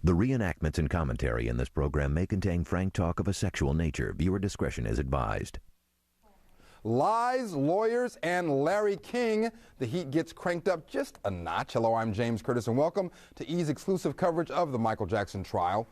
The reenactments and commentary in this program may contain frank talk of a sexual nature. Viewer discretion is advised. Lies, lawyers, and Larry King. The heat gets cranked up just a notch. Hello, I'm James Curtis, and welcome to E's exclusive coverage of the Michael Jackson trial.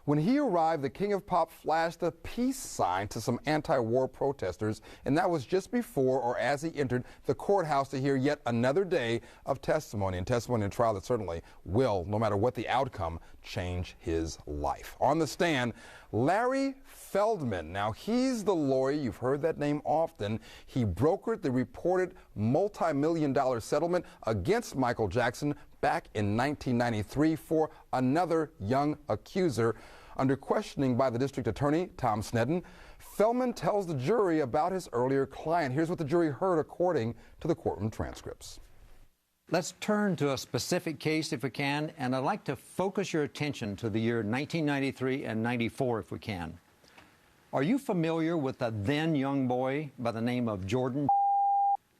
When he arrived, the King of Pop flashed a peace sign to some anti-war protesters, and that was just before or as he entered the courthouse to hear yet another day of testimony, and testimony in a trial that certainly will, no matter what the outcome, change his life. On the stand, Larry Feldman. Now, he's the lawyer. You've heard that name often. He brokered the reported multi-million-dollar settlement against Michael Jackson back in 1993 for another young accuser. Under questioning by the district attorney, Tom Sneddon, Feldman tells the jury about his earlier client. Here's what the jury heard according to the courtroom transcripts. Let's turn to a specific case if we can, and I'd like to focus your attention to the year 1993 and 94 if we can. Are you familiar with a then young boy by the name of Jordan?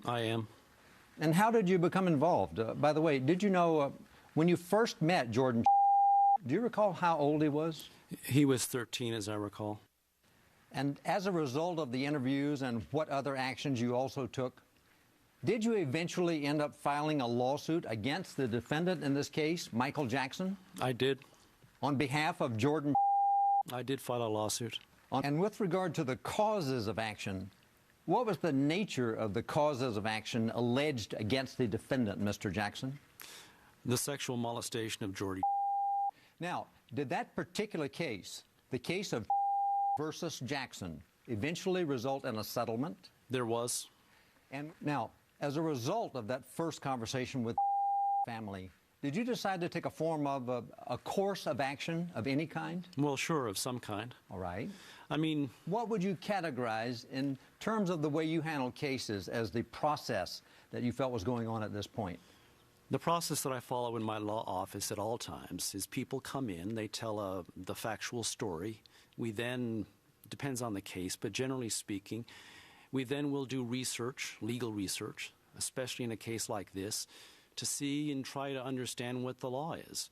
I am. And how did you become involved? By the way, did you know when you first met Jordan, do you recall how old he was? He was 13, as I recall. And as a result of the interviews and what other actions you also took, did you eventually end up filing a lawsuit against the defendant in this case, Michael Jackson? I did. On behalf of Jordan? I did file a lawsuit. And with regard to the causes of action, what was the nature of the causes of action alleged against the defendant, Mr. Jackson? The sexual molestation of Jordy. Now, did that particular case, the case of versus Jackson, eventually result in a settlement? There was. And now, as a result of that first conversation with family, did you decide to take a form of a course of action of any kind? Well, sure, of some kind. All right. I mean, what would you categorize in terms of the way you handle cases as the process that you felt was going on at this point? The process that I follow in my law office at all times is people come in, they tell the factual story. We then, depends on the case, but generally speaking, we then will do research, legal research, especially in a case like this, to see and try to understand what the law is.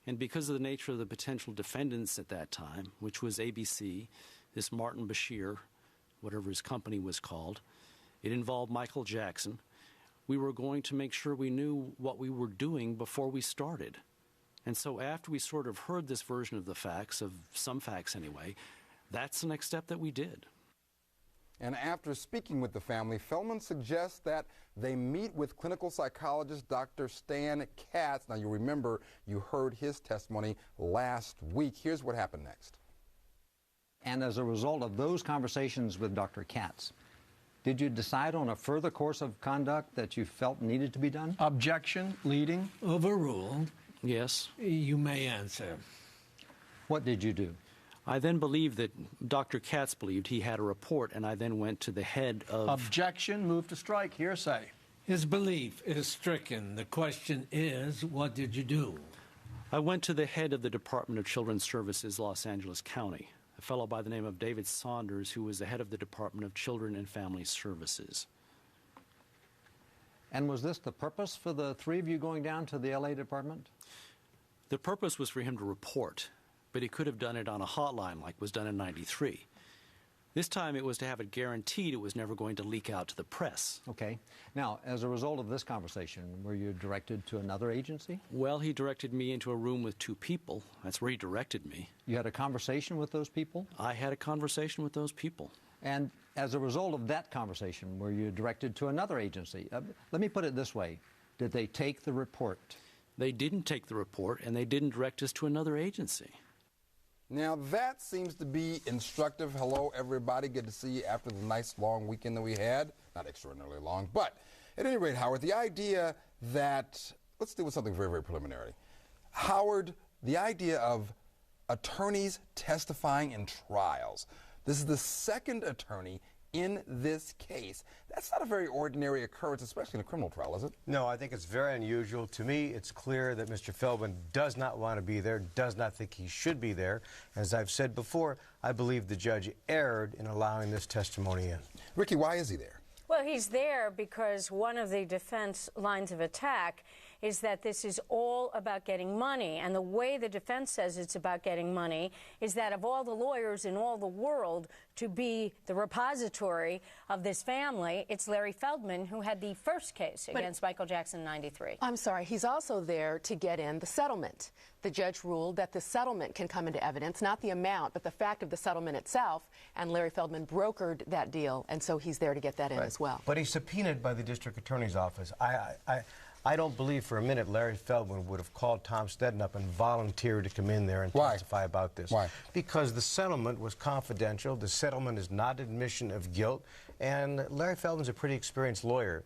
And because of the nature of the potential defendants at that time, which was ABC, this Martin Bashir, whatever his company was called, it involved Michael Jackson. We were going to make sure we knew what we were doing before we started. And so after we sort of heard this version of the facts, of some facts anyway, that's the next step that we did. And after speaking with the family, Feldman suggests that they meet with clinical psychologist Dr. Stan Katz. Now, you remember you heard his testimony last week. Here's what happened next. And as a result of those conversations with Dr. Katz, did you decide on a further course of conduct that you felt needed to be done? Objection, leading. Overruled. Yes. You may answer. What did you do? I then believed that Dr. Katz believed he had a report, and I then went to the head of... Objection, move to strike, hearsay. His belief is stricken. The question is, what did you do? I went to the head of the Department of Children's Services, Los Angeles County, a fellow by the name of David Saunders, who was the head of the Department of Children and Family Services. And was this the purpose for the three of you going down to the L.A. department? The purpose was for him to report, but he could have done it on a hotline like was done in '93. This time it was to have it guaranteed it was never going to leak out to the press. Okay. Now, as a result of this conversation, were you directed to another agency? Well, he directed me into a room with two people. That's where he directed me. You had a conversation with those people? I had a conversation with those people. And as a result of that conversation, were you directed to another agency? Let me put it this way. Did they take the report? They didn't take the report, and they didn't direct us to another agency. Now, that seems to be instructive. Hello, everybody. Good to see you after the nice long weekend that we had. Not extraordinarily long, but at any rate, Howard, the idea that, let's deal with something very, very preliminary. Howard, the idea of attorneys testifying in trials. This is the second attorney in this case. That's not a very ordinary occurrence, especially in a criminal trial, is it? No, I think it's very unusual. To me, it's clear that Mr. Feldman does not want to be there, does not think he should be there. As I've said before, I believe the judge erred in allowing this testimony in. Ricky, why is he there? Well, he's there because one of the defense lines of attack is that this is all about getting money. And the way the defense says it's about getting money is that of all the lawyers in all the world to be the repository of this family, it's Larry Feldman who had the first case against Michael Jackson in '93. I'm sorry, he's also there to get in the settlement. The judge ruled that the settlement can come into evidence, not the amount, but the fact of the settlement itself, and Larry Feldman brokered that deal, and so he's there to get that in as well. But he's subpoenaed by the district attorney's office. I don't believe for a minute Larry Feldman would have called Tom Sneddon up and volunteered to come in there and testify about this. Why? Because the settlement was confidential. The settlement is not admission of guilt. And Larry Feldman's a pretty experienced lawyer.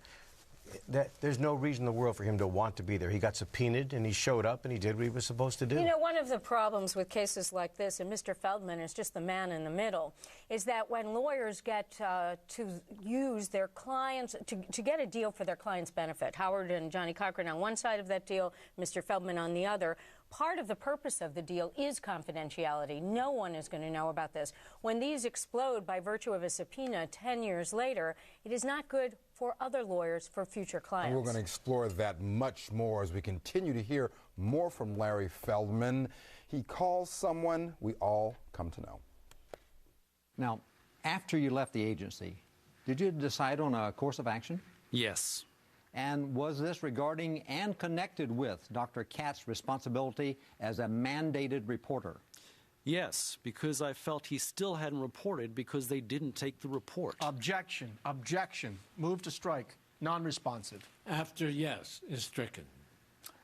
There's no reason in the world for him to want to be there. He got subpoenaed, and he showed up, and he did what he was supposed to do. You know, one of the problems with cases like this, and Mr. Feldman is just the man in the middle, is that when lawyers get to use their clients, to get a deal for their client's benefit, Howard and Johnny Cochran on one side of that deal, Mr. Feldman on the other, part of the purpose of the deal is confidentiality. No one is going to know about this. When these explode by virtue of a subpoena 10 years later, it is not good for other lawyers for future clients. And we're going to explore that much more as we continue to hear more from Larry Feldman. He calls someone we all come to know. Now, after you left the agency, did you decide on a course of action? Yes. And was this regarding and connected with Dr. Katz's responsibility as a mandated reporter? Yes, because I felt he still hadn't reported because they didn't take the report. Objection. Objection. Move to strike. Non-responsive. After yes is stricken.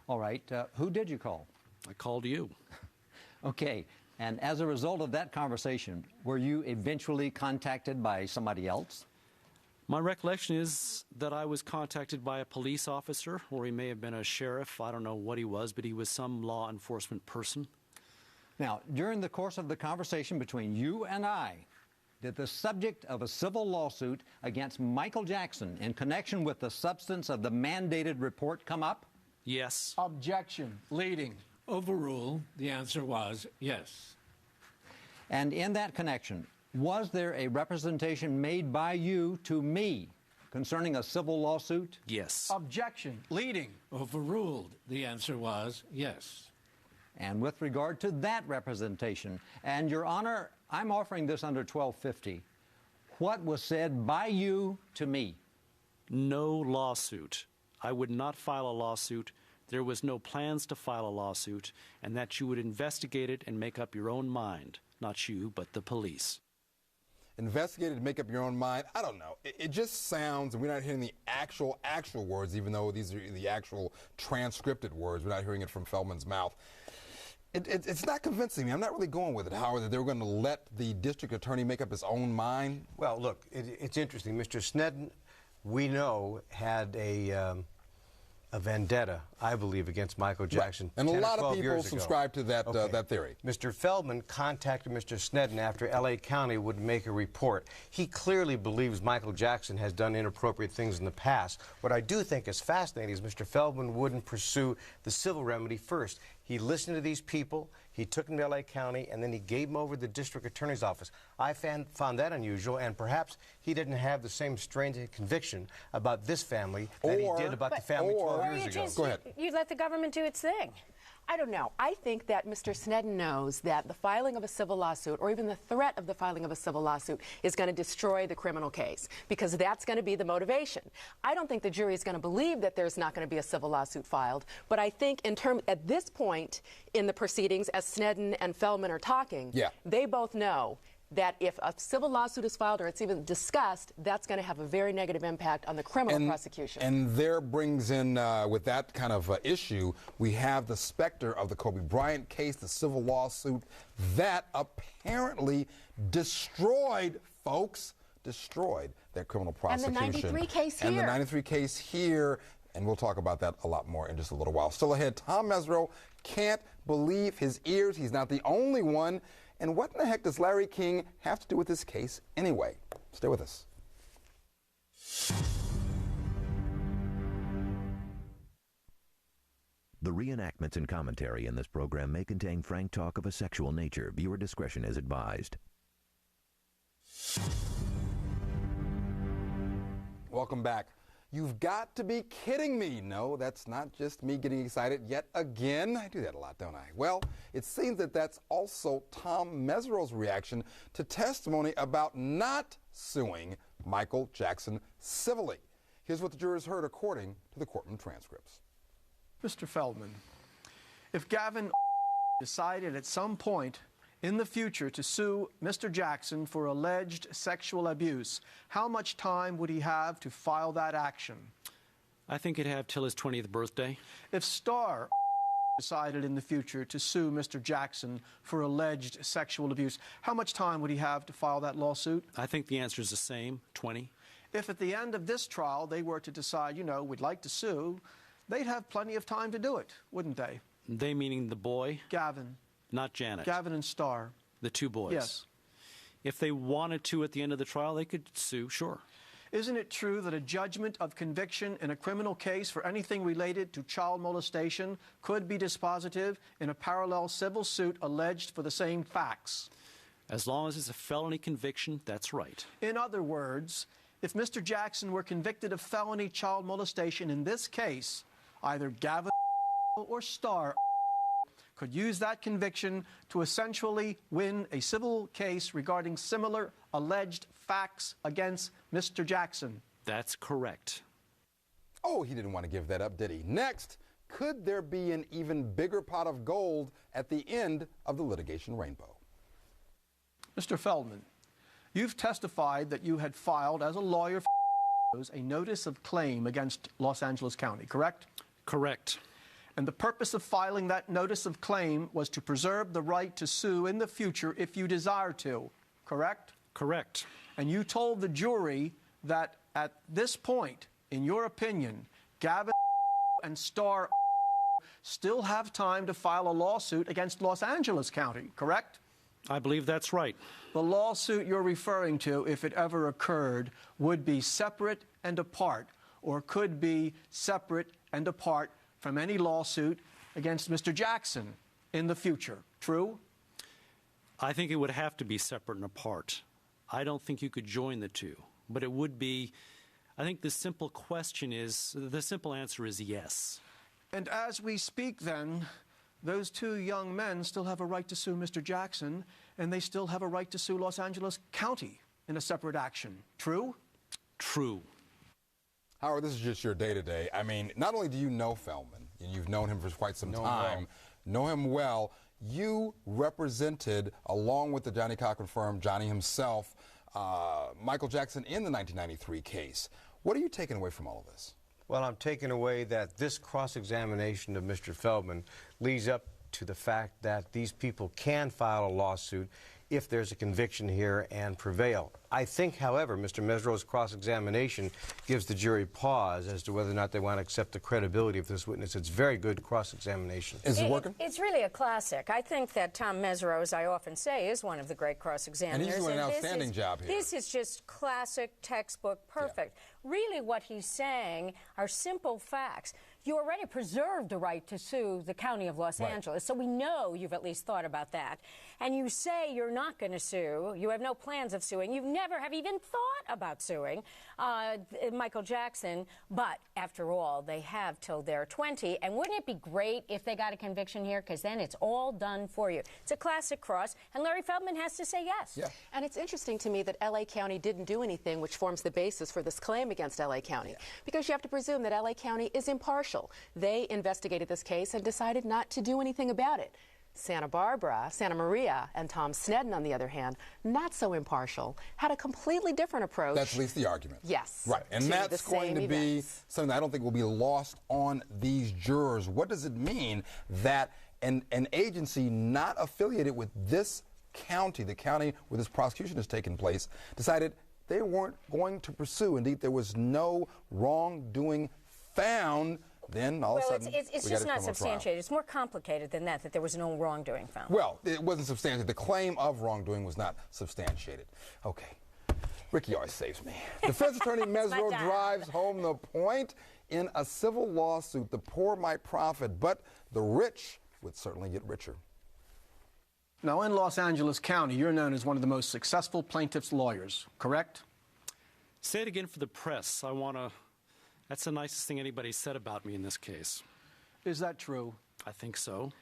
All right. Who did you call? I called you. Okay. And as a result of that conversation, were you eventually contacted by somebody else? My recollection is that I was contacted by a police officer, or he may have been a sheriff. I don't know what he was, but he was some law enforcement person. Now, during the course of the conversation between you and I, did the subject of a civil lawsuit against Michael Jackson in connection with the substance of the mandated report come up? Yes. Objection. Leading. Overruled. The answer was yes. And in that connection, was there a representation made by you to me concerning a civil lawsuit? Yes. Objection. Leading. Overruled. The answer was yes. And with regard to that representation, and Your Honor, I'm offering this under 1250, what was said by you to me? No lawsuit. I would not file a lawsuit. There was no plans to file a lawsuit, and that you would investigate it and make up your own mind. Not you, but the police. Investigate it and make up your own mind. I don't know. It just sounds, and we're not hearing the actual words, even though these are the actual transcripted words. We're not hearing it from Feldman's mouth. It's not convincing me. I'm not really going with it, Howard, that they were going to let the district attorney make up his own mind. Well, look, it's interesting. Mr. Sneddon, we know, had a vendetta, I believe, against Michael Jackson. Right. And a lot of people subscribe to that, that theory. Mr. Feldman contacted Mr. Sneddon after L.A. County would make a report. He clearly believes Michael Jackson has done inappropriate things in the past. What I do think is fascinating is Mr. Feldman wouldn't pursue the civil remedy first. He listened to these people, he took them to L.A. County, and then he gave them over to the district attorney's office. I found that unusual, and perhaps he didn't have the same strength and conviction about this family that he did about the family 12 years ago. Go ahead. You let the government do its thing. I don't know. I think that Mr. Sneddon knows that the filing of a civil lawsuit, or even the threat of the filing of a civil lawsuit, is going to destroy the criminal case, because that's going to be the motivation. I don't think the jury is going to believe that there's not going to be a civil lawsuit filed, but I think at this point in the proceedings, as Sneddon and Feldman are talking, they both know that if a civil lawsuit is filed or it's even discussed, that's going to have a very negative impact on the criminal prosecution. And there brings in, with that kind of issue, we have the specter of the Kobe Bryant case, the civil lawsuit that apparently destroyed that criminal prosecution. And the 93 case here. And the 93 case here. And we'll talk about that a lot more in just a little while. Still ahead, Tom Mesereau can't believe his ears. He's not the only one. And what in the heck does Larry King have to do with this case anyway? Stay with us. The reenactments and commentary in this program may contain frank talk of a sexual nature. Viewer discretion is advised. Welcome back. You've got to be kidding me. No, that's not just me getting excited yet again. I do that a lot, don't I? Well, it seems that that's also Tom Mesereau's reaction to testimony about not suing Michael Jackson civilly. Here's what the jurors heard according to the courtroom transcripts. Mr. Feldman, if Gavin decided at some point in the future to sue Mr. Jackson for alleged sexual abuse, how much time would he have to file that action? I think he'd have till his 20th birthday. If Starr decided in the future to sue Mr. Jackson for alleged sexual abuse, how much time would he have to file that lawsuit? I think the answer is the same, 20. If at the end of this trial they were to decide, you know, we'd like to sue, they'd have plenty of time to do it, wouldn't they? They meaning the boy? Gavin. Not Janet. Gavin and Starr. The two boys. Yes. If they wanted to at the end of the trial, they could sue, sure. Isn't it true that a judgment of conviction in a criminal case for anything related to child molestation could be dispositive in a parallel civil suit alleged for the same facts? As long as it's a felony conviction, that's right. In other words, if Mr. Jackson were convicted of felony child molestation in this case, either Gavin or Starr could use that conviction to essentially win a civil case regarding similar alleged facts against Mr. Jackson. That's correct. Oh, he didn't want to give that up, did he? Next, could there be an even bigger pot of gold at the end of the litigation rainbow? Mr. Feldman, you've testified that you had filed as a lawyer for a notice of claim against Los Angeles County, correct? Correct. And the purpose of filing that notice of claim was to preserve the right to sue in the future if you desire to, correct? Correct. And you told the jury that at this point, in your opinion, Gavin and Starr still have time to file a lawsuit against Los Angeles County, correct? I believe that's right. The lawsuit you're referring to, if it ever occurred, would be separate and apart, or could be separate and apart from any lawsuit against Mr. Jackson in the future. True? I think it would have to be separate and apart. I don't think you could join the two, but it would be. I think the simple answer is yes. And as we speak then, those two young men still have a right to sue Mr. Jackson, and they still have a right to sue Los Angeles County in a separate action. True? True. Howard, this is just your day-to-day. I mean, not only do you know Feldman, and you've known him for quite some time, know him well, you represented, along with the Johnny Cochran firm, Johnny himself, Michael Jackson in the 1993 case. What are you taking away from all of this? Well, I'm taking away that this cross-examination of Mr. Feldman leads up to the fact that these people can file a lawsuit if there's a conviction here and prevail. I think, however, Mr. Mesereau's cross-examination gives the jury pause as to whether or not they want to accept the credibility of this witness. It's very good cross-examination. Is it working? It's really a classic. I think that Tom Mesereau, as I often say, is one of the great cross-examiners. And he's doing an outstanding job here. This is just classic, textbook, perfect. Yeah. Really what he's saying are simple facts. You already preserved the right to sue the County of Los Angeles, so we know you've at least thought about that. And you say you're not going to sue. You have no plans of suing. You never have even thought about suing Michael Jackson. But after all, they have till they're 20. And wouldn't it be great if they got a conviction here? Because then it's all done for you. It's a classic cross, and Larry Feldman has to say yes. Yeah. And it's interesting to me that L.A. County didn't do anything which forms the basis for this claim against L.A. County. Because you have to presume that L.A. County is impartial. They investigated this case and decided not to do anything about it. Santa Maria, and Tom Sneddon, on the other hand, not so impartial, had a completely different approach. That's at least the argument. Yes. Right. And that's going to be something that I don't think will be lost on these jurors. What does it mean that an agency not affiliated with this county, the county where this prosecution has taken place, decided they weren't going to pursue? Indeed, there was no wrongdoing found. Then all of a sudden, it's just not substantiated. It's more complicated than that there was no wrongdoing found. Well, it wasn't substantiated. The claim of wrongdoing was not substantiated. Okay. Ricky always saves me. Defense attorney Mesereau drives home the point. In a civil lawsuit, the poor might profit, but the rich would certainly get richer. Now, in Los Angeles County, you're known as one of the most successful plaintiff's lawyers, correct? Say it again for the press. I want to That's the nicest thing anybody's said about me in this case. Is that true? I think so.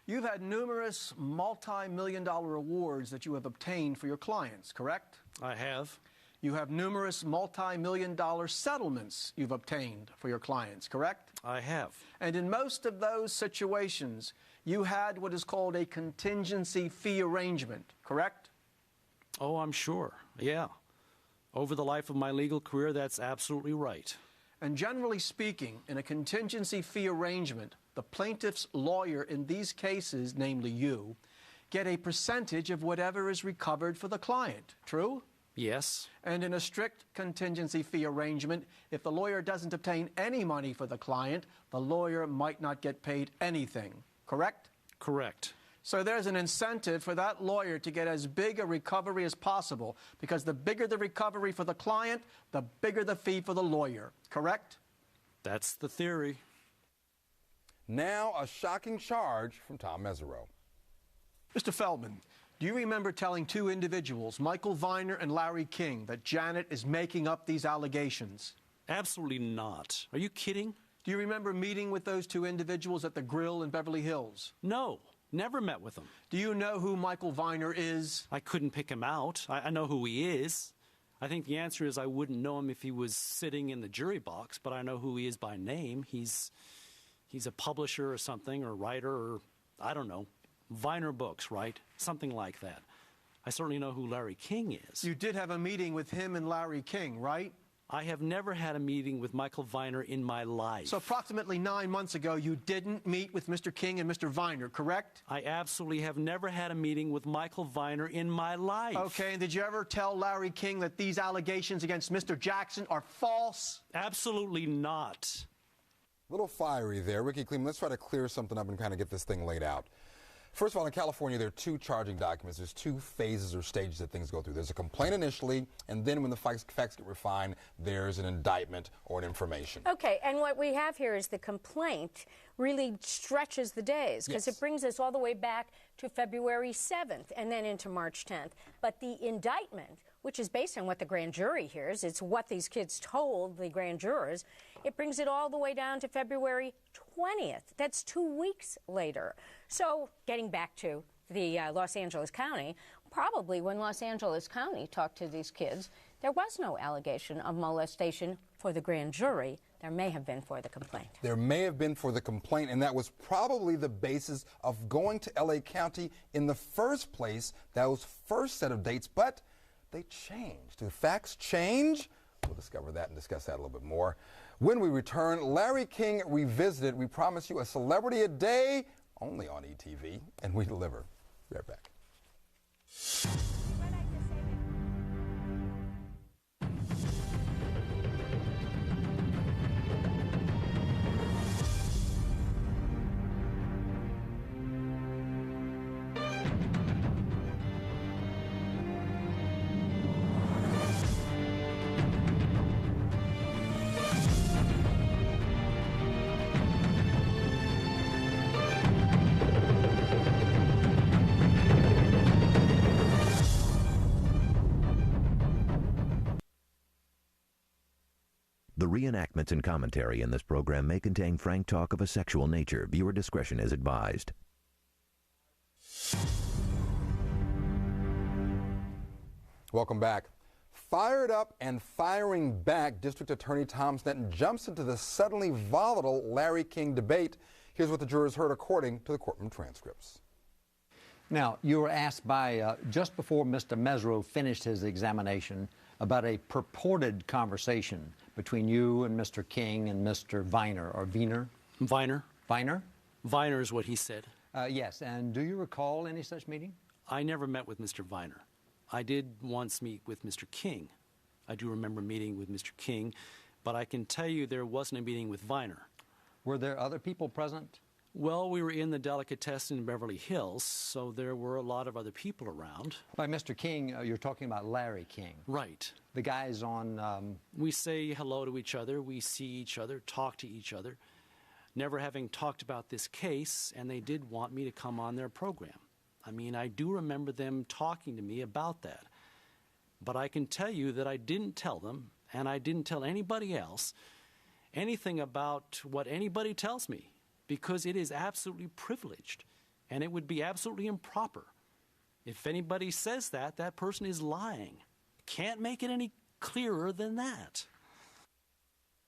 You've had numerous multi-million-dollar awards that you have obtained for your clients, correct? I have. You have numerous multi-million-dollar settlements you've obtained for your clients, correct? I have. And in most of those situations, you had what is called a contingency fee arrangement, correct? Oh, I'm sure. Yeah. Over the life of my legal career, that's absolutely right. And generally speaking, in a contingency fee arrangement, the plaintiff's lawyer in these cases, namely you, get a percentage of whatever is recovered for the client, true? Yes. And in a strict contingency fee arrangement, if the lawyer doesn't obtain any money for the client, the lawyer might not get paid anything, correct? Correct. So there's an incentive for that lawyer to get as big a recovery as possible, because the bigger the recovery for the client, the bigger the fee for the lawyer, correct? That's the theory. Now, a shocking charge from Tom Mesereau. Mr. Feldman, do you remember telling two individuals, Michael Viner and Larry King, that Janet is making up these allegations? Absolutely not. Are you kidding? Do you remember meeting with those two individuals at the Grill in Beverly Hills? No. Never met with him. Do you know who Michael Viner is? I couldn't pick him out. I know who he is. I think the answer is I wouldn't know him if he was sitting in the jury box, but I know who he is by name. He's a publisher or something, or writer, or I don't know. Viner Books, right? Something like that. I certainly know who Larry King is. You did have a meeting with him and Larry King, right? I have never had a meeting with Michael Viner in my life. So approximately 9 months ago, you didn't meet with Mr. King and Mr. Viner, correct? I absolutely have never had a meeting with Michael Viner in my life. Okay, and did you ever tell Larry King that these allegations against Mr. Jackson are false? Absolutely not. Little fiery there. Ricky Kleeman, let's try to clear something up and kind of get this thing laid out. First of all, in California, there are two charging documents. There's two phases or stages that things go through. There's a complaint initially, and then when the facts get refined, there's an indictment or an information. Okay, and what we have here is the complaint really stretches the days, because it brings us all the way back to February 7th and then into March 10th. But the indictment, which is based on what the grand jury hears, it's what these kids told the grand jurors, it brings it all the way down to February 20th. That's 2 weeks later. So getting back to the Los Angeles County, probably when Los Angeles County talked to these kids, there was no allegation of molestation for the grand jury. There may have been for the complaint. There may have been for the complaint, and that was probably the basis of going to L.A. County in the first place, those first set of dates, but they changed. Do facts change? We'll discover that and discuss that a little bit more. When we return, Larry King Revisited. We promise you a celebrity a day, only on ETV, and we deliver. Be right back. The reenactments and commentary in this program may contain frank talk of a sexual nature. Viewer discretion is advised. Welcome back. Fired up and firing back, District Attorney Tom Sneddon jumps into the suddenly volatile Larry King debate. Here's what the jurors heard according to the courtroom transcripts. Now, you were asked by, just before Mr. Mesereau finished his examination, about a purported conversation between you and Mr. King and Mr. Viner, or Viner? Viner. Viner? Viner is what he said. Yes, and do you recall any such meeting? I never met with Mr. Viner. I did once meet with Mr. King. I do remember meeting with Mr. King, but I can tell you there wasn't a meeting with Viner. Were there other people present? Well, we were in the delicatessen in Beverly Hills, so there were a lot of other people around. By Mr. King, you're talking about Larry King. Right. The guys on... We say hello to each other, we see each other, talk to each other, never having talked about this case, and they did want me to come on their program. I mean, I do remember them talking to me about that. But I can tell you that I didn't tell them, and I didn't tell anybody else, anything about what anybody tells me, because it is absolutely privileged, and it would be absolutely improper. If anybody says that, that person is lying. Can't make it any clearer than that.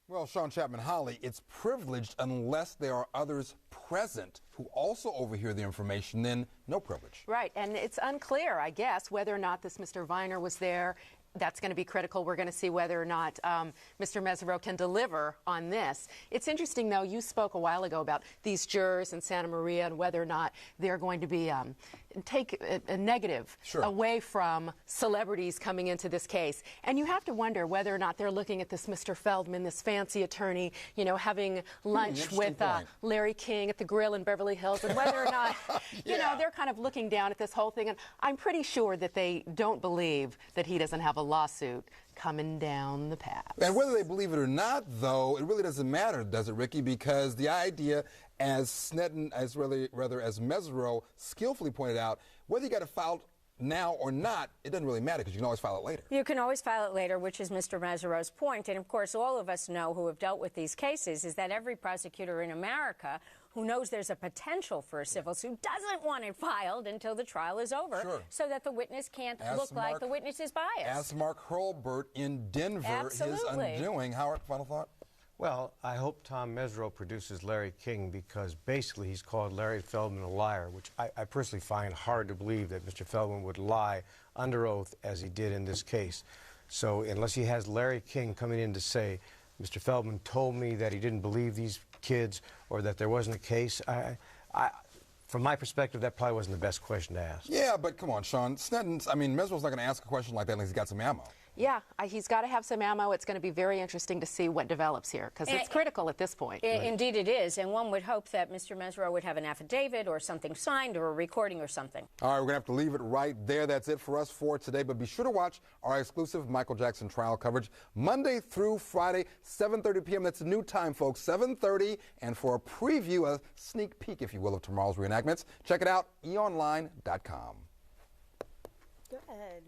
Well, Sean Chapman-Holly, it's privileged unless there are others present who also overhear the information, then no privilege. Right, and it's unclear, I guess, whether or not this Mr. Viner was there. That's going to be critical. We're going to see whether or not Mr. Mesereau can deliver on this. It's interesting, though, you spoke a while ago about these jurors in Santa Maria and whether or not they're going to be take a negative away from celebrities coming into this case. And you have to wonder whether or not they're looking at this Mr. Feldman, this fancy attorney, you know, having lunch with Larry King at the Grill in Beverly Hills, and whether or not, you know, they're kind of looking down at this whole thing. And I'm pretty sure that they don't believe that he doesn't have a lawsuit coming down the path. And whether they believe it or not, though, it really doesn't matter, does it, Ricky? Because the idea, as Sneddon, as Mesereau skillfully pointed out, whether you got to file now or not, it doesn't really matter because you can always file it later. You can always file it later, which is Mr. Mesereau's point. And, of course, all of us know who have dealt with these cases is that every prosecutor in America who knows there's a potential for a civil suit doesn't want it filed until the trial is over so that the witness can't look like the witness is biased. Ask Mark Hurlburt in Denver his undoing. Howard, final thought? Well, I hope Tom Mesereau produces Larry King because basically he's called Larry Feldman a liar, which I personally find hard to believe that Mr. Feldman would lie under oath as he did in this case. So unless he has Larry King coming in to say, Mr. Feldman told me that he didn't believe these kids or that there wasn't a case, from my perspective, that probably wasn't the best question to ask. Yeah, but come on, Sean. Sneddon's, I mean, Mesereau's not going to ask a question like that unless he's got some ammo. Yeah, he's got to have some ammo. It's going to be very interesting to see what develops here because it's critical at this point. Indeed it is, and one would hope that Mr. Mesereau would have an affidavit or something signed or a recording or something. All right, we're going to have to leave it right there. That's it for us for today, but be sure to watch our exclusive Michael Jackson trial coverage Monday through Friday, 7:30 p.m. That's a new time, folks, 7:30, and for a preview, a sneak peek, if you will, of tomorrow's reenactments, check it out, eonline.com. Go ahead.